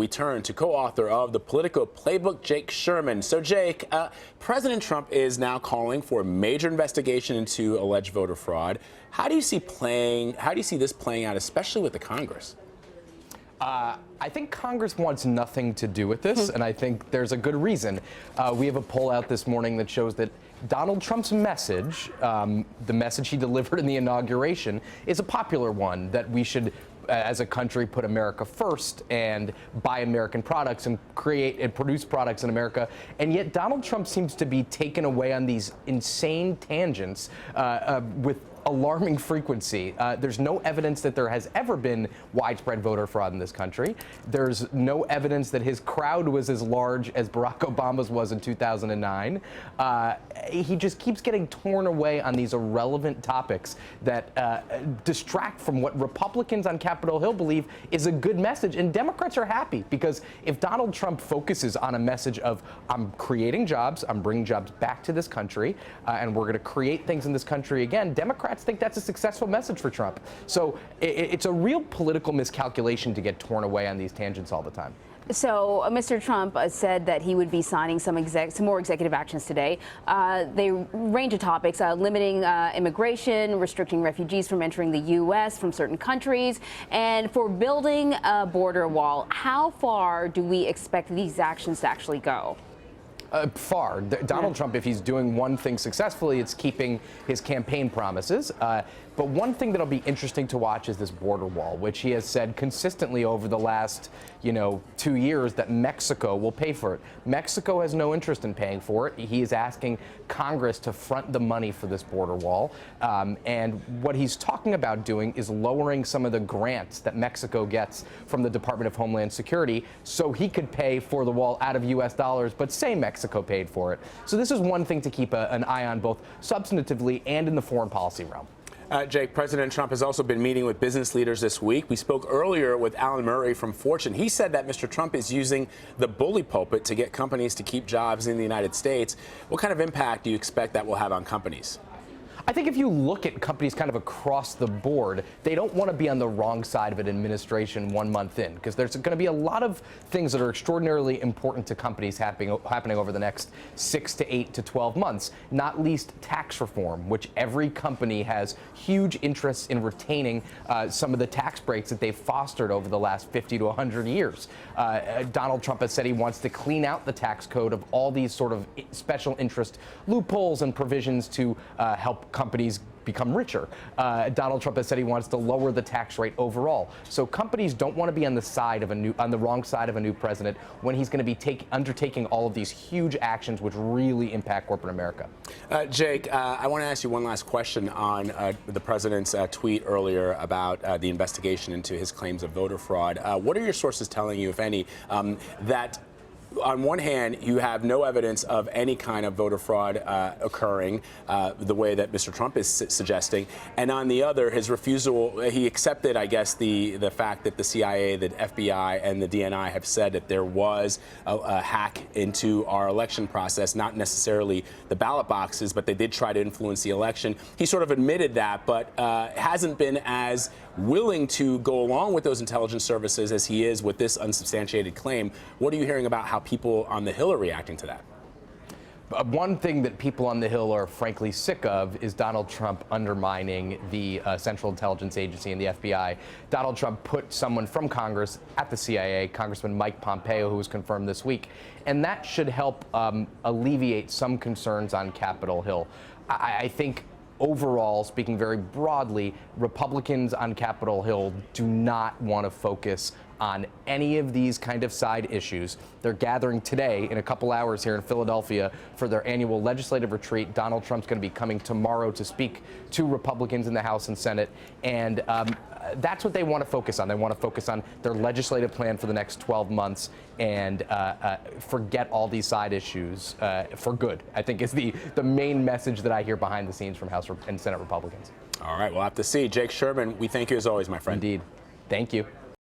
we turn to co-author of the Politico playbook, Jake Sherman. So, Jake, President Trump is now calling for a major investigation into alleged voter fraud. How do you see this playing out, especially with the Congress? I think Congress wants nothing to do with this, and I think there's a good reason. We have a poll out this morning that shows that Donald Trump's message, the message he delivered in the inauguration, is a popular one, that we should, as a country, put America first and buy American products and create and produce products in America. And yet Donald Trump seems to be taken away on these insane tangents with alarming frequency. There's no evidence that there has ever been widespread voter fraud in this country. There's no evidence that his crowd was as large as Barack Obama's was in 2009. He just keeps getting torn away on these irrelevant topics that distract from what Republicans on Capitol Hill believe is a good message. And Democrats are happy, because if Donald Trump focuses on a message of, I'm creating jobs, I'm bringing jobs back to this country, and we're going to create things in this country again, Democrats think that's a successful message for Trump. So it's a real political miscalculation to get torn away on these tangents all the time. So Mr. Trump said that he would be signing some more executive actions today. They range of topics, limiting immigration, restricting refugees from entering the U.S. from certain countries, and for building a border wall. How far do we expect these actions to actually go? Far. Donald Trump, if he's doing one thing successfully, it's keeping his campaign promises. But one thing that'll be interesting to watch is this border wall, which he has said consistently over the last, 2 years that Mexico will pay for it. Mexico has no interest in paying for it. He is asking Congress to front the money for this border wall. And what he's talking about doing is lowering some of the grants that Mexico gets from the Department of Homeland Security so he could pay for the wall out of U.S. dollars, but say Mexico paid for it. So this is one thing to keep an eye on, both substantively and in the foreign policy realm. Jake, President Trump has also been meeting with business leaders this week. We spoke earlier with Alan Murray from Fortune. He said that Mr. Trump is using the bully pulpit to get companies to keep jobs in the United States. What kind of impact do you expect that will have on companies? I think if you look at companies kind of across the board, they don't want to be on the wrong side of an administration 1 month in, because there's going to be a lot of things that are extraordinarily important to companies happening over the next 6 to 8 to 12 months, not least tax reform, which every company has huge interests in retaining some of the tax breaks that they've fostered over the last 50 to 100 years. Donald Trump has said he wants to clean out the tax code of all these sort of special interest loopholes and provisions to help companies become richer. Donald Trump has said he wants to lower the tax rate overall. So companies don't want to be on the wrong side of a new president when he's going to be undertaking all of these huge actions which really impact corporate America. Jake, I want to ask you one last question on the president's tweet earlier about the investigation into his claims of voter fraud. What are your sources telling you, if any, that on one hand, you have no evidence of any kind of voter fraud occurring the way that Mr. Trump is suggesting, and on the other, his refusal, he accepted, I guess, the fact that the CIA, the FBI, and the DNI have said that there was a hack into our election process, not necessarily the ballot boxes, but they did try to influence the election. He sort of admitted that, but hasn't been as willing to go along with those intelligence services as he is with this unsubstantiated claim. What are you hearing about how people on the Hill are reacting to that? One thing that people on the Hill are frankly sick of is Donald Trump undermining the Central Intelligence Agency and the FBI. Donald Trump put someone from Congress at the CIA, Congressman Mike Pompeo, who was confirmed this week, and that should help alleviate some concerns on Capitol Hill. I think overall, speaking very broadly, Republicans on Capitol Hill do not want to focus on any of these kind of side issues. They're gathering today in a couple hours here in Philadelphia for their annual legislative retreat. Donald Trump's going to be coming tomorrow to speak to Republicans in the House and Senate, and that's what they want to focus on. They want to focus on their legislative plan for the next 12 months and forget all these side issues for good, I think is the main message that I hear behind the scenes from House and Senate Republicans. All right, we'll have to see. Jake Sherman, we thank you as always, my friend. Indeed. Thank you.